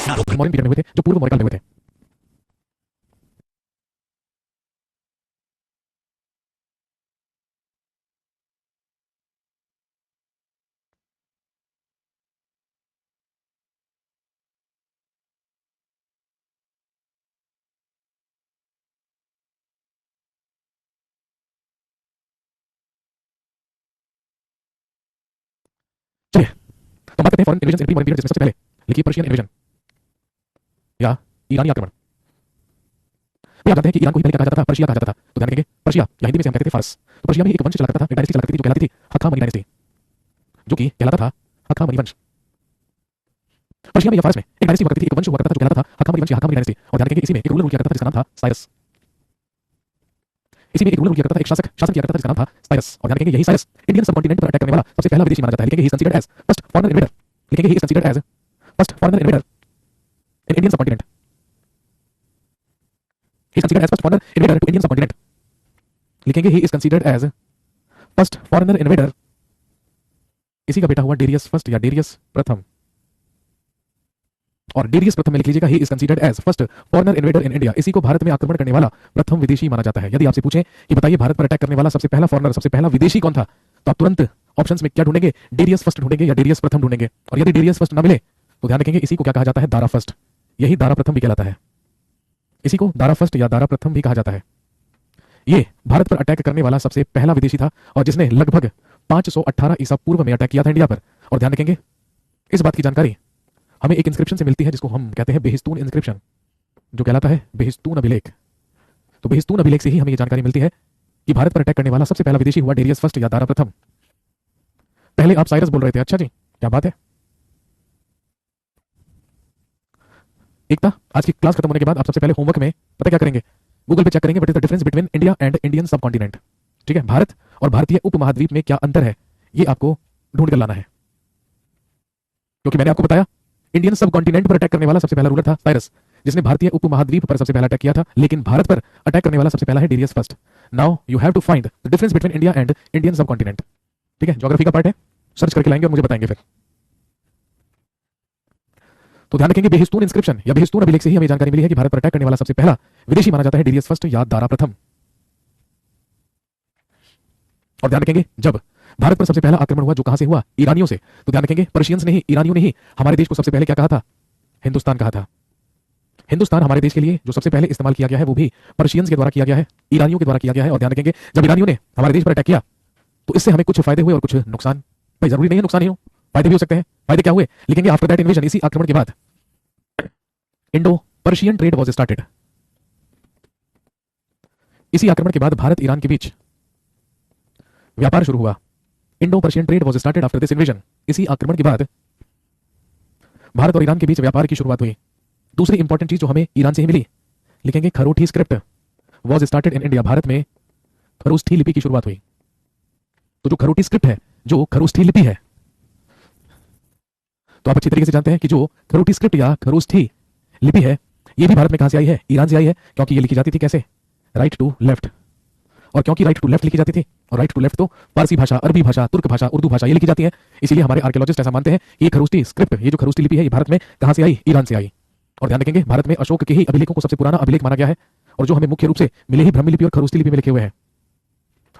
जो modern period में हुए थे, जो पूर्व मौर्य काल में हुए थे। चलिए तो बात करते हैं फॉरेन इन्वेजन इन प्री मॉडर्न पीरियड, जिसमें सबसे पहले लिखिए पर्शियन इन्वेजन या ईरानी आक्रमण। तो आप जानते हैं कि ईरान को ही पहले क्या कहा जाता था, पर्शिया कहा जाता था। तो ध्यान रखेंगे पर्शिया या हिंदी में से हम कहते थे फारस। तो पर्शिया में एक वंश चला करता था, एक डायनेस्टी चला करती थी जो कहलाती थी हखामनी डायनेस्टी, जो कि कहलाता था हखामनी वंश। पर्शिया में या फारस में एक डायनेस्टी हुआ करती थी, एक वंश हुआ करता था जो कहलाता था हखामनी वंश या हखामनी डायनेस्टी। और ध्यान रखेंगे इसी में एक रूलर रूल किया करता था जिसका नाम था साइरस। इसी में एक रूलर रूल किया करता था, एक शासक शासन किया करता था जिसका नाम था साइरस। और ध्यान रखेंगे यही साइरस इंडियन सबकॉन्टिनेंट पर अटैक करने वाला सबसे पहला विदेशी माना जाता है। लिखेंगे he is considered as first foreigner invader. लिखेंगे he is considered as first foreigner invader in Indian subcontinent. He is considered as first foreigner invader to Indian subcontinent. लिखेंगे he is considered as first foreigner invader. इसी का बेटा हुआ Darius first या Darius प्रथम। और Darius प्रथम में लिख लीजिएगा he is considered as first foreigner invader in India. इसी को भारत में आक्रमण करने वाला प्रथम विदेशी माना जाता है। यदि आपसे पूछें कि बताइए भारत पर अटैक करने वाला सबसे पहला फॉरेनर, सबसे पहला विदेशी कौन था, तो आप तुरंत ऑप्शंस में क्या ढूंढेंगे, डेरियस फर्स्ट ढूंढेंगे या डेरियस प्रथम ढूंढेंगे। और यदि डेरियस फर्स्ट ना मिले तो ध्यान रखेंगे इसी को क्या कहा जाता है, दारा फर्स्ट। यही दारा प्रथम भी कहलाता है। इसी को दारा फर्स्ट या दारा प्रथम भी कहा जाता है। ये भारत पर अटैक करने वाला सबसे पहला विदेशी था और जिसने लगभग 518 ईसा पूर्व में अटैक किया था इंडिया पर। और ध्यान रखेंगे इस बात की जानकारी हमें एक इंस्क्रिप्शन से मिलती है जिसको हम कहते हैं बेहिस्तून इंस्क्रिप्शन, जो कहलाता है बेहिस्तून अभिलेख। तो बेहिस्तून अभिलेख से ही हमें यह जानकारी मिलती है कि भारत पर अटैक करने वाला सबसे पहला विदेशी हुआ डेरियस फर्स्ट या दारा प्रथम। पहले आप साइरस बोल रहे थे, अच्छा जी क्या बात है। एकता, आज की क्लास खत्म होने के बाद आप सबसे पहले होमवर्क में पता क्या करेंगे, गूगल पे चेक करेंगे what is the difference between India and Indian subcontinent. ठीक है, भारत और भारतीय उपमहाद्वीप में क्या अंतर है ये आपको ढूंढ कर लाना है। क्योंकि मैंने आपको बताया इंडियन सबकॉन्टिनेंट पर अटैक करने वाला सबसे पहला रूलर था साइरस, जिसने भारतीय उपमहाद्वीप पर सबसे पहला अटैक किया था। लेकिन भारत पर अटैक करने वाला सबसे पहला है Darius first. Now you have to find the difference between India and Indian subcontinent. ठीक है, ज्योग्राफी का पार्ट है, सर्च करके लाएंगे और मुझे बताएंगे फिर। तो ध्यान रखेंगे बेहिस्तून इंस्क्रिप्शन या बेहिस्तून अभिलेख से ही हमें जानकारी मिली है कि भारत पर अटैक करने वाला सबसे पहला विदेशी माना जाता है डेरियस फर्स्ट या दारा प्रथम। और ध्यान रखेंगे जब भारत पर सबसे पहला आक्रमण हुआ जो कहां से हुआ, ईरानियों से। तो ध्यान रखेंगे पर्शियंस ने ही, ईरानियों ने ही हमारे देश को सबसे पहले क्या कहा था, हिंदुस्तान कहा था। हिंदुस्तान हमारे देश के लिए जो सबसे पहले इस्तेमाल किया गया है वो भी पर्शियंस के द्वारा किया गया है, ईरानियों के द्वारा किया गया है। और ध्यान रखेंगे जब ईरानियों ने हमारे देश पर अटैक किया तो इससे हमें कुछ फायदे हुए और कुछ नुकसान। भाई जरूरी नहीं है नुकसान ही हो, फायदे भी हो सकते हैं। फायदे क्या हुए, लिखेंगे आफ्टर दैट इन्वेजन, इसी आक्रमण के बाद Indo Persian trade was started. इसी आक्रमण के बाद भारत ईरान के बीच व्यापार शुरू हुआ। Indo Persian trade was started after this invasion. इसी आक्रमण के बाद भारत और ईरान के बीच व्यापार की शुरुआत हुई। दूसरी इंपॉर्टेंट चीज जो हमें ईरान से ही मिली, लिखेंगे Kharoshthi script was started in India. Bharat में खरोष्ठी लिपि की शुरुआत हुई। तो जो खरोठी स्क्रिप्ट है, जो खरोष्ठी लिपि है, तो आप अच्छी तरीके से जानते हैं कि जो खरोठी स्क्रिप्ट या खरोष्ठी लिपि है ये भी भारत में कहां से आई है, ईरान से आई है। क्योंकि ये लिखी जाती थी कैसे, राइट टू लेफ्ट। और क्योंकि राइट टू लेफ्ट लिखी जाती थी, और राइट टू लेफ्ट तो फारसी भाषा, अरबी भाषा, तुर्क भाषा, उर्दू भाषा ये लिखी जाती है। इसलिए हमारे आर्कियोलॉजिस्ट ऐसा मानते हैं कि ये खरोष्ठी स्क्रिप्ट, ये जो खरोष्ठी लिपि है, ये भारत में कहां से आई, ईरान से आई। और ध्यान रखेंगे भारत में अशोक के ही अभिलेखों को सबसे पुराना अभिलेख माना गया है, और जो हमें मुख्य रूप से मिले ही ब्राह्मी लिपि और खरोष्ठी लिपि में लिखे हुए हैं।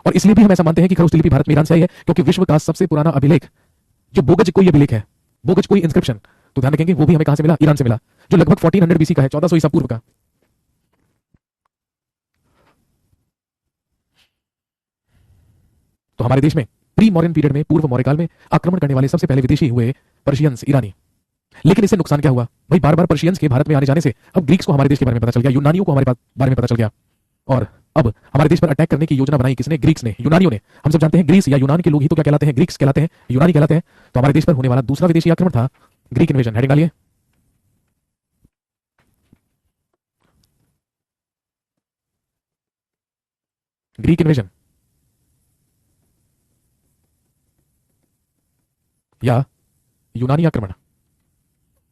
और इसलिए भी हम ऐसा मानते हैं कि खरोष्ठी लिपि भारत में ईरान से आई है, क्योंकि विश्व का सबसे पुराना अभिलेख जो बोगज कोई अभिलेख है, बोगज कोई इंस्क्रिप्शन, तो ध्यान रखेंगे वो भी हमें कहां से मिला, ईरान से मिला, जो लगभग 1400 बीसी का है, 1400 ईसा पूर्व का। तो हमारे देश में प्री मॉडर्न पीरियड में, पूर्व मौर्य काल में आक्रमण करने वाले सबसे पहले विदेशी हुए पर्शियंस, ईरानी। लेकिन इससे नुकसान क्या हुआ भाई, बार बार पर्शियंस के भारत में आने जाने से अब ग्रीक्स को हमारे देश के बारे में पता चल गया, यूनानियों को हमारे बारे में पता चल गया। और अब हमारे देश पर अटैक करने की योजना बनाई किसने, ग्रीक्स ने, यूनानियों ने। हम सब जानते हैं ग्रीस या यूनान के लोग ही तो क्या कहलाते हैं, ग्रीक्स कहलाते हैं, यूनानी कहलाते हैं। तो हमारे देश पर होने वाला दूसरा विदेशी आक्रमण था ग्रीक इन्वेजन। हेडिंग डालिए, ग्रीक इन्वेजन या यूनानी आक्रमण।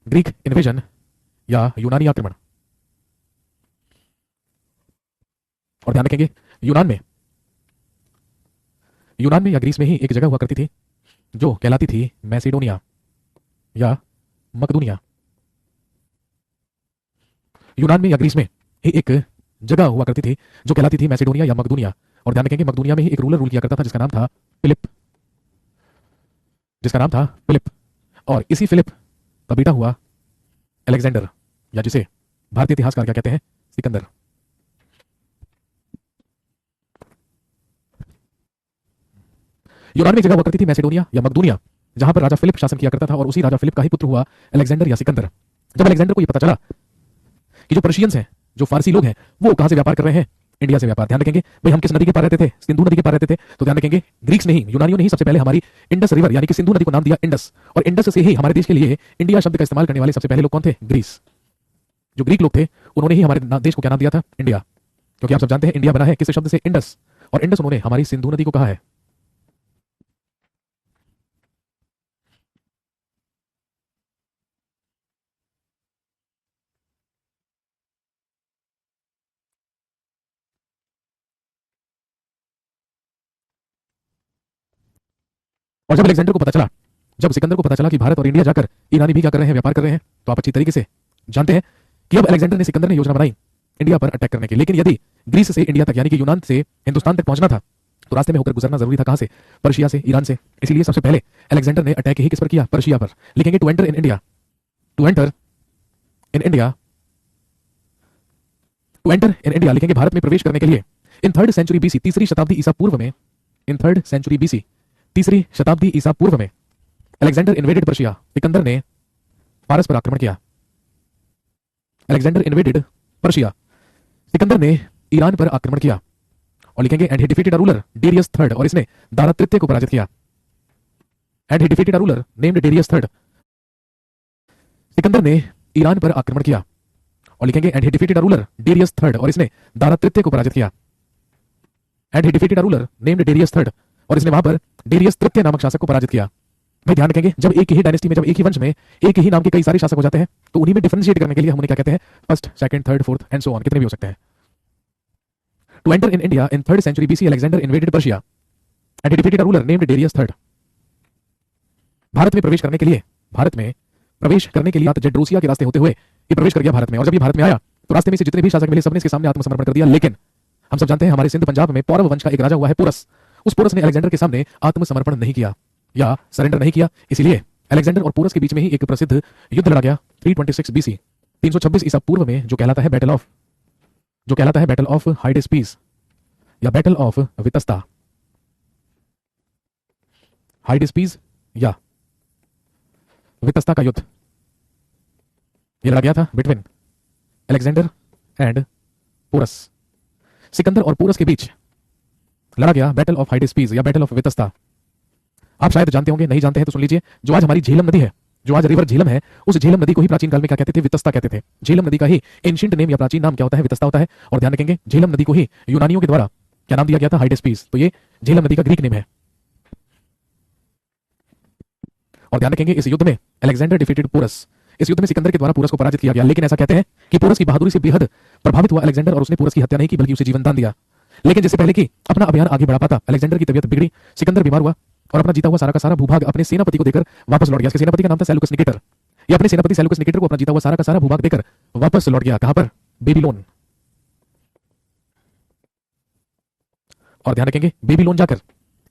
ग्रीक इन्वेजन या यूनानी आक्रमण। और ध्यान रखेंगे यूनान में या ग्रीस में ही एक जगह हुआ करती थी जो कहलाती थी मैसेडोनिया या मकदूनिया। यूनान में या ग्रीस में ही एक जगह हुआ करती थी जो कहलाती थी मैसेडोनिया या मकदूनिया। और ध्यान रखेंगे मकदूनिया में ही एक रूलर रूल किया करता था जिसका नाम था फिलिप, जिसका नाम था फिलिप। और इसी फिलिप का बेटा हुआ अलेक्जेंडर, या जिसे भारतीय इतिहासकार क्या कहते हैं, सिकंदर। यूनान में एक जगह हुआ करती थी मैसेडोनिया या मकदूनिया, जहां पर राजा फिलिप शासन किया करता था और उसी राजा फिलिप का ही पुत्र हुआ अलेक्जेंडर या सिकंदर। जब अलेक्जेंडर को यह पता चला कि जो पर्शियंस हैं, जो फारसी लोग हैं, वो कहां से व्यापार कर रहे हैं, इंडिया से व्यापार। ध्यान रखेंगे भाई हम किस नदी के पार रहते थे, सिंधु नदी के पार रहते थे। तो ध्यान रखेंगे ग्रीक्स ने ही, यूनानियों ने ही सबसे पहले हमारी इंडस रिवर यानी कि सिंधु नदी को नाम दिया इंडस। और इंडस से ही हमारे देश के लिए इंडिया शब्द का इस्तेमाल करने वाले सबसे पहले लोग कौन थे, ग्रीस। जो ग्रीक लोग थे उन्होंने ही हमारे देश को क्या नाम दिया था, इंडिया। क्योंकि आप सब जानते हैं इंडिया बना है किस शब्द से, इंडस। और इंडस उन्होंने हमारी सिंधु नदी को कहा है। और जब अलेक्जेंडर को पता चला, जब सिकंदर को पता चला कि भारत और इंडिया जाकर ईरानी भी क्या कर रहे हैं, व्यापार कर रहे हैं, तो आप अच्छी तरीके से जानते हैं कि अब अलेक्जेंडर ने, सिकंदर ने योजना बनाई इंडिया पर अटैक करने की। लेकिन यदि ग्रीस से इंडिया तक यानी कि यूनान से हिंदुस्तान तक पहुंचना था तो रास्ते में होकर गुजरना जरूरी था, कहां से, पर्शिया से, ईरान से। इसलिए सबसे पहले अलेक्जेंडर ने अटैक ही किस पर किया, पर्शिया पर। लिखेंगे to enter in India, to enter in India, to enter in India लिखेंगे भारत में प्रवेश करने के लिए। इन थर्ड सेंचुरी बीसी, तीसरी शताब्दी ईसा पूर्व में, इन थर्ड सेंचुरी बीसी, तीसरी शताब्दी ईसा पूर्व में अलेक्जेंडर इन्वेडेड पर्शिया, सिकंदर ने फारस पर आक्रमण किया। अलेक्जेंडर इन्वेडेड पर्शिया, सिकंदर ने ईरान पर आक्रमण किया। और लिखेंगे and he defeated a ruler Darius third, और इसने दारा तृतीय को पराजित किया। And he defeated a ruler named Darius third, Sikandar ने ईरान पर आक्रमण किया। और लिखेंगे and he defeated a ruler Darius third, और इसने दारा तृतीय को पराजित किया। And he defeated a ruler named Darius third, और इसने वहां पर डेरियस तृतीय नामक शासक को पराजित किया। भाई ध्यान रखेंगे जब एक ही डायनेस्टी में, जब एक ही वंश में एक ही नाम के कई सारे शासक हो जाते हैं तो उन्हीं में डिफरेंशिएट करने के लिए हम उन्हें क्या कहते हैं, first, second, third, fourth and so on, कितने भी हो सकते हैं। To enter in India in third century BC Alexander invaded Persia and he defeated a ruler named Darius third. Bharat में प्रवेश करने के लिए, भारत में प्रवेश करने के लिए जेड्रोसिया के रास्ते होते हुए ये प्रवेश कर गया भारत में। और जब ये भारत में आया तो रास्ते में से जितने भी शासक मिले सबने इसके सामने आत्मसमर्पण कर दिया। लेकिन हम सब जानते हैं हमारे सिंध पंजाब में पौरव वंश का एक राजा हुआ है पोरस, उस पोरस ने अलेक्जेंडर के सामने आत्मसमर्पण नहीं किया या सरेंडर नहीं किया। इसलिए अलेक्जेंडर और पोरस के बीच में ही एक प्रसिद्ध युद्ध लड़ा गया 326 बीसी, 326 ईसा पूर्व में, जो कहलाता है बैटल ऑफ, जो कहलाता है बैटल ऑफ हाइडेस्पीस या बैटल ऑफ वितस्ता, हाइडेस्पीस या वितस्ता का युद्ध। यह लड़ा गया था between Alexander and Porus, Sikandar और पोरस के बीच लड़ा गया बैटल ऑफ हाइडेस्पीस या बैटल ऑफ वितस्ता। आप शायद जानते होंगे, नहीं जानते हैं तो सुन लीजिए। जो आज हमारी झेलम नदी है, जो आज रिवर झेलम है, उस झेलम नदी को ही प्राचीन काल में क्या कहते थे, वितस्ता कहते थे। झेलम नदी का ही एंशिएंट नेम या प्राचीन नाम क्या होता है, वितस्ता होता है। और ध्यान रखेंगे झेलम नदी को ही यूनानियों के द्वारा क्या नाम दिया गया था, हाइडेस्पीस। तो ये झेलम नदी का ग्रीक नेम है। और ध्यान रखेंगे इस युद्ध में अलेक्जेंडर डिफीटेड पोरस, इस युद्ध में सिकंदर के द्वारा पोरस को पराजित किया गया। लेकिन ऐसा कहते हैं कि पोरस की बहादुरी से बेहद प्रभावित हुआ अलेक्जेंडर और उसने पोरस की हत्या नहीं की बल्कि उसे जीवन दान दिया। लेकिन जिससे पहले कि अपना अभियान आगे बढ़ा पाता, अलेक्जेंडर की तबीयत बिगड़ी, सिकंदर बीमार हुआ और अपना जीता हुआ सारा का सारा भूभाग अपने सेनापति को देकर वापस लौट गया। इसके सेनापति का नाम था सेलुकस निकेटर। ये अपने सेनापति सेलुकस निकेटर को अपना जीता हुआ सारा का सारा भूभाग देकर वापस लौट गया। कहां पर, बेबीलोन। और ध्यान रखेंगे बेबीलोन जाकर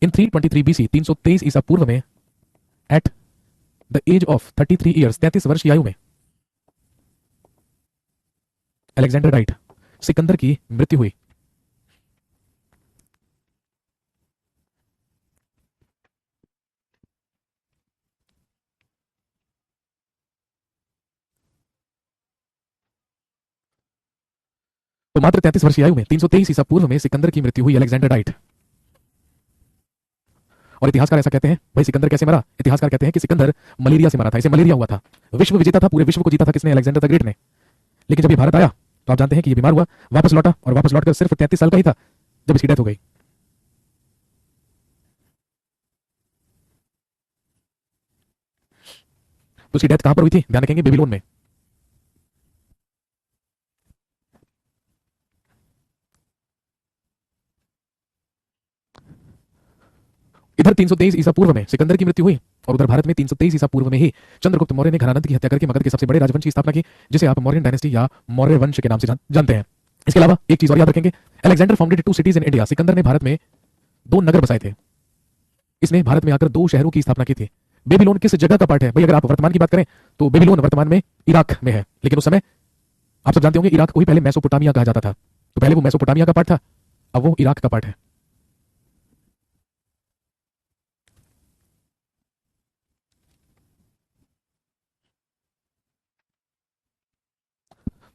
इन 323 बीसी, 323 ईसा पूर्व में, at the age of 33 years, 33 वर्ष की आयु में अलेक्जेंडर डाइट, सिकंदर की मृत्यु हुई। तो मात्र 33 वर्ष की आयु में 323 ईसा पूर्व में सिकंदर की मृत्यु हुई, अलेक्जेंडर डाइट। और इतिहासकार ऐसा कहते हैं, भाई सिकंदर कैसे मरा, इतिहासकार कहते हैं कि सिकंदर मलेरिया से मरा था, इसे मलेरिया हुआ था। विश्व विजेता था, पूरे विश्व को जीता था किसने, अलेक्जेंडर द ग्रेट ने। लेकिन जब ये भारत आया तो आप जानते हैं कि ये बीमार हुआ, वापस लौटा और वापस लौटकर सिर्फ 33 साल का ही था जब इसकी डेथ हो गई। तो इसकी डेथ कहां पर हुई थी, ध्यान रखेंगे बेबीलोन में। इधर 323 ईसा पूर्व में सिकंदर की मृत्यु हुई और उधर भारत में 323 ईसा पूर्व में ही चंद्रगुप्त मौर्य ने घरानंद की हत्या करके मगध के सबसे बड़े राजवंश की स्थापना की, जिसे आप मौर्यन डायनेस्टी या मौर्य वंश के नाम से जानते हैं। इसके अलावा एक चीज और याद रखेंगे, Alexander founded 2 cities in India. Sikandar ने भारत में 2 नगर बसाए थे। इसने भारत में आकर 2 शहरों की स्थापना की थी। बेबीलोन किस जगह का पार्ट है? भाई अगर आप वर्तमान की बात करें तो बेबीलोन वर्तमान में इराक में है, लेकिन उस समय आप सब जानते होंगे इराक को ही पहले मेसोपोटामिया कहा जाता था। तो पहले वो मेसोपोटामिया का पार्ट था, अब वो इराक का पार्ट है।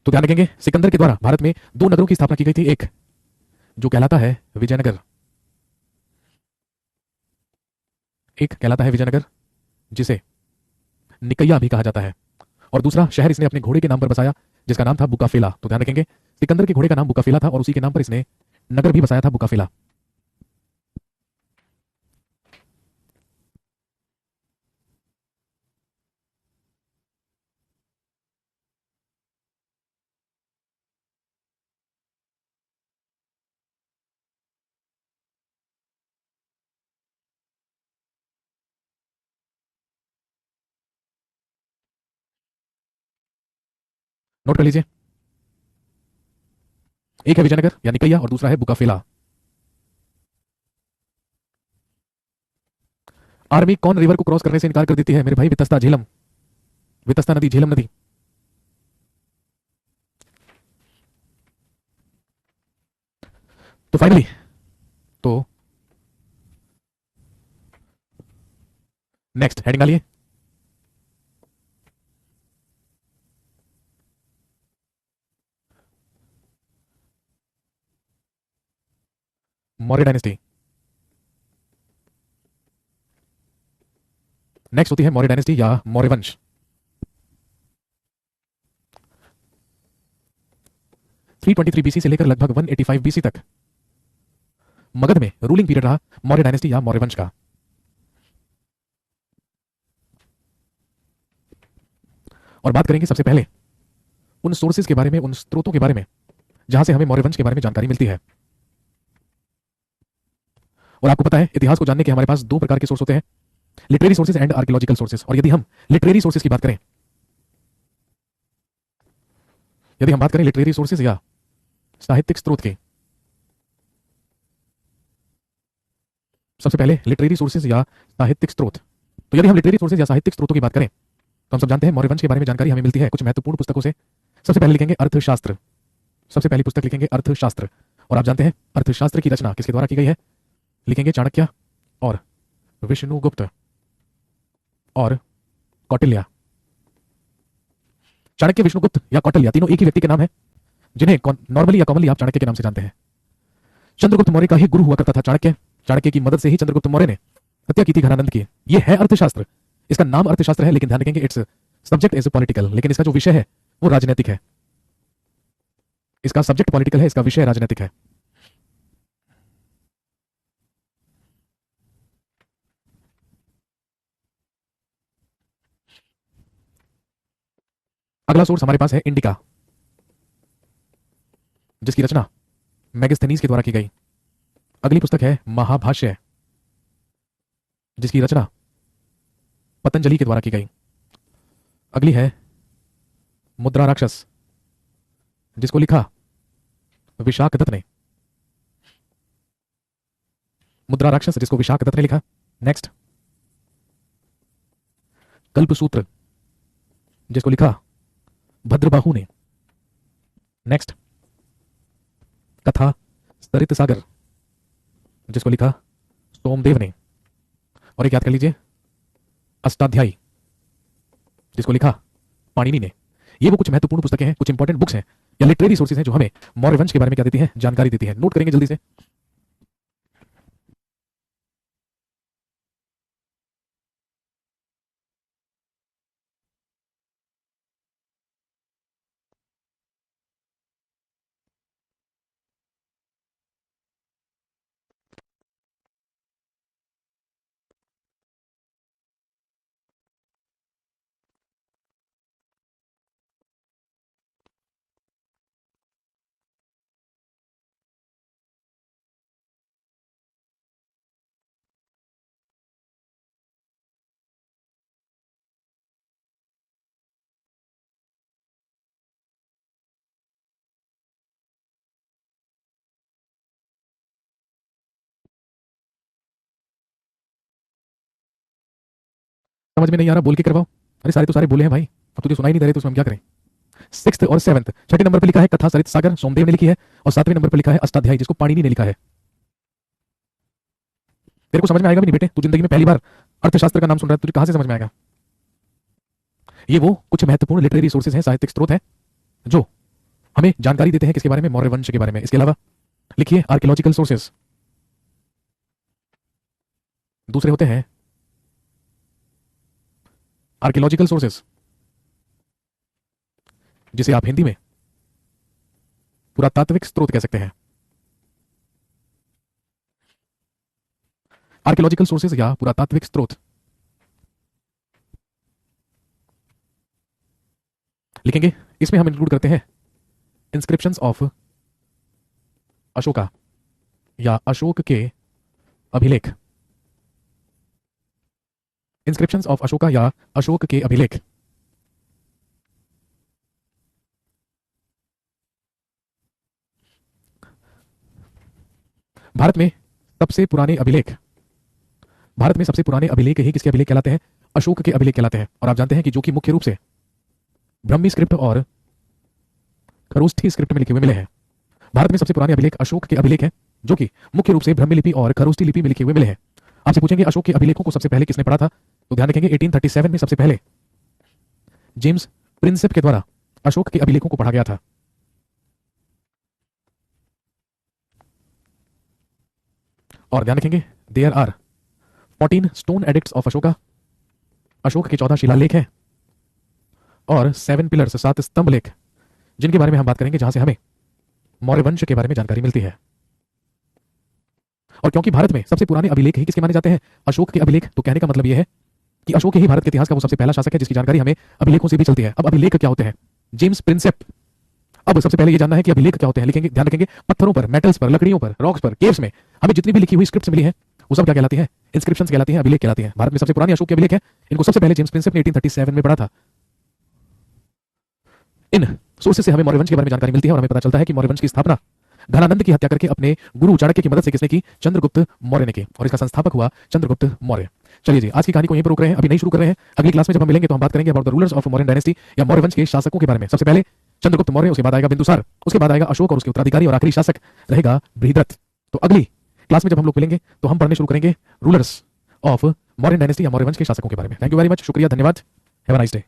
तो ध्यान रखेंगे, सिकंदर के द्वारा भारत में 2 नगरों की स्थापना की गई थी। एक जो कहलाता है विजयनगर, एक कहलाता है विजयनगर जिसे निकैया भी कहा जाता है, और दूसरा शहर इसने अपने घोड़े के नाम पर बसाया जिसका नाम था बुकाफेला। तो ध्यान रखेंगे, सिकंदर के घोड़े का नाम बुकाफेला था और उसी के नाम पर इसने नगर भी बसाया था, बुकाफेला। नोट कर लीजिए, एक है विजयनगर या निकैया और दूसरा है बुकाफेला। आर्मी कौन रिवर को क्रॉस करने से इनकार कर देती है? मेरे भाई वितस्ता झेलम, वितस्ता नदी, झेलम नदी। तो फाइनली, तो नेक्स्ट हेडिंग डालिए, मौर्य डायनेस्टी। नेक्स्ट होती है मौर्य डायनेस्टी या मौर्य वंश। 323 बीसी से लेकर लगभग 185 बीसी तक मगध में रूलिंग पीरियड रहा मौर्य डायनेस्टी या मौर्य वंश का। और बात करेंगे सबसे पहले उन सोर्सेज के बारे में, उन स्रोतों के बारे में जहां से हमें मौर्य वंश के बारे में जानकारी मिलती है। और आपको पता है, इतिहास को जानने के हमारे पास 2 प्रकार के सोर्स होते हैं, literary sources and archaeological sources. और यदि हम बात करें लिटरेरी सोर्सेज या साहित्यिक स्रोत की, सबसे पहले लिटरेरी सोर्सेज या साहित्यिक स्रोत। तो यदि हम लिटरेरी सोर्सेज या साहित्यिक स्रोतों की बात करें तो हम सब जानते हैं मौर्य वंश के बारे में जानकारी हमें मिलती है कुछ महत्वपूर्ण पुस्तकों से। सबसे पहले लिखेंगे अर्थशास्त्र, सबसे पहली पुस्तक लिखेंगे अर्थशास्त्र। और आप जानते हैं अर्थशास्त्र की रचना किसके द्वारा की गई है? लिखेंगे चाणक्य और विष्णुगुप्त और कौटिल्य। चाणक्य, विष्णुगुप्त या कौटिल्य तीनों एक ही व्यक्ति के नाम है, जिन्हें नॉर्मली या कॉमनली आप चाणक्य के नाम से जानते हैं। चंद्रगुप्त मौर्य का ही गुरु हुआ करता था चाणक्य। चाणक्य की मदद से ही चंद्रगुप्त मौर्य ने हत्या की थी घनानंद की। यह है अर्थशास्त्र, इसका नाम अर्थशास्त्र है, लेकिन ध्यान रखेंगे इट्स सब्जेक्ट इज पॉलिटिकल, लेकिन इसका जो विषय है वो राजनीतिक है। इसका सब्जेक्ट पॉलिटिकल है, इसका विषय राजनीतिक है। अगला सोर्स हमारे पास है इंडिका, जिसकी रचना मेगास्थनीज के द्वारा की गई। अगली पुस्तक है महाभाष्य, जिसकी रचना पतंजलि के द्वारा की गई। अगली है मुद्रा राक्षस, जिसको लिखा विशाख दत्त ने। मुद्रा राक्षस जिसको विशाख दत्त ने लिखा। नेक्स्ट कल्पसूत्र, जिसको लिखा भद्रबाहु ने। नेक्स्ट कथा सरित सागर, जिसको लिखा सोमदेव ने। और एक याद कर लीजिए अष्टाध्यायी, जिसको लिखा पाणिनि ने। ये वो कुछ महत्वपूर्ण पुस्तकें हैं, कुछ इंपॉर्टेंट बुक्स हैं या लिटरेरी सोर्सेज हैं जो हमें मौर्य वंश के बारे में क्या देती हैं? जानकारी देती है। नोट करेंगे जल्दी से। समझ में नहीं आ रहा बोल के करवाओ। अरे सारे तो सारे बोले हैं भाई, अब तुझे सुनाई नहीं दे रहे तो उसमें हम क्या करें। 6th और 7th, छठे नंबर पर लिखा है कथा सरित सागर, सोमदेव ने लिखी है, और 7वें नंबर पर लिखा है अष्टाध्यायी, जिसको पाणिनि ने लिखा है। तेरे को समझ में आएगा भी नहीं बेटे, तू जिंदगी में पहली बार अर्थशास्त्र का नाम सुन रहा है, तुझे कहां से समझ में आएगा। ये वो कुछ महत्वपूर्ण लिटरेरी सोर्सेज हैं, साहित्यिक स्रोत हैं, जो हमें जानकारी देते हैं किसके बारे में, मौर्य वंश के बारे में। इसके अलावा लिखिए आर्कियोलॉजिकल सोर्सेज, दूसरे होते हैं आर्कियोलॉजिकल सोर्सेज, जिसे आप हिंदी में पुरातात्विक स्रोत कह सकते हैं। आर्कियोलॉजिकल सोर्सेज या पुरातात्विक स्रोत लिखेंगे, इसमें हम इंक्लूड करते हैं इंस्क्रिप्शंस ऑफ अशोका या अशोक के अभिलेख, इंस्क्रिप्शंस ऑफ अशोका या अशोक के अभिलेख। भारत में सबसे पुराने अभिलेख, भारत में सबसे पुराने अभिलेख ही किसके अभिलेख कहलाते हैं, अशोक के अभिलेख कहलाते हैं। और आप जानते हैं कि जो कि मुख्य रूप से ब्रह्मी स्क्रिप्ट और खरोष्ठी स्क्रिप्ट में लिखे हुए मिले हैं। भारत में सबसे पुराने अभिलेख अशोक के अभिलेख हैं, जो कि मुख्य रूप से ब्रह्मी लिपि और खरोष्ठी लिपि में लिखे हुए मिले हैं। आपसे पूछेंगे अशोक के अभिलेखों को सबसे पहले किसने पढ़ा था, तो ध्यान रखेंगे 1837 में सबसे पहले जेम्स प्रिंसेप के द्वारा अशोक के अभिलेखों को पढ़ा गया था। और ध्यान रखेंगे there are 14 stone edicts of Ashoka, Ashok के 14 शिलालेख हैं, और 7 पिलर्स, 7 स्तंभ लेख, जिनके बारे में हम बात करेंगे, जहां से हमें मौर्य वंश के बारे में जानकारी मिलती है। और क्योंकि भारत में सबसे पुराने अभिलेख ही किसके माने जाते हैं, अशोक के अभिलेख, तो कहने का मतलब यह है कि अशोक ही भारत के इतिहास का वो सबसे पहला शासक है जिसकी जानकारी हमें अभिलेखों से भी चलती है। अब अभिलेख क्या होते हैं, जेम्स प्रिंसेप। अब सबसे पहले ये जानना है कि अभिलेख क्या होते हैं। लिखेंगे, ध्यान रखेंगे, पत्थरों पर, मेटल्स पर, लकड़ियों पर, रॉक्स पर, केव्स में हमें जितनी भी लिखी हुई स्क्रिप्ट्स मिली है वो सब क्या कहलाती है, इंस्क्रिप्शंस कहलाती हैं, अभिलेख कहलाती हैं। भारत में सबसे पुराने अशोक के अभिलेख है, इनको सबसे पहले जेम्स प्रिंसेप ने 1837 में पढ़ा था। इन सोर्सेज से हमें मौर्य वंश के बारे में जानकारी मिलती है और हमें पता चलता है कि मौर्य वंश की स्थापना घनानंद की हत्या करके अपने गुरु चाणक्य की मदद से किसने की, चंद्रगुप्त मौर्य ने की, और इसका संस्थापक हुआ चंद्रगुप्त मौर्य। चलिए जी, आज की कहानी को यहीं पर रोक रहे हैं, अभी नहीं शुरू कर रहे हैं। अगली क्लास में जब हम मिलेंगे तो हम बात करेंगे about the rulers of Mauryan dynasty या मौर्य वंश के शासकों के बारे में। सबसे पहले चंद्रगुप्त मौर्य, उसके बाद आएगा बिंदुसार, उसके बाद आएगा अशोक, और उसके उत्तराधिकारी और आखिरी शासक रहेगा बृहद्रथ। तो अगली क्लास में जब हम लोग मिलेंगे तो हम पढ़ने शुरू करेंगे रूलर्स ऑफ मौर्यन डायनेस्टी या मौर्य वंश के शासकों के बारे में। थैंक यू वेरी मच, शुक्रिया, धन्यवाद, हैव अ नाइस डे।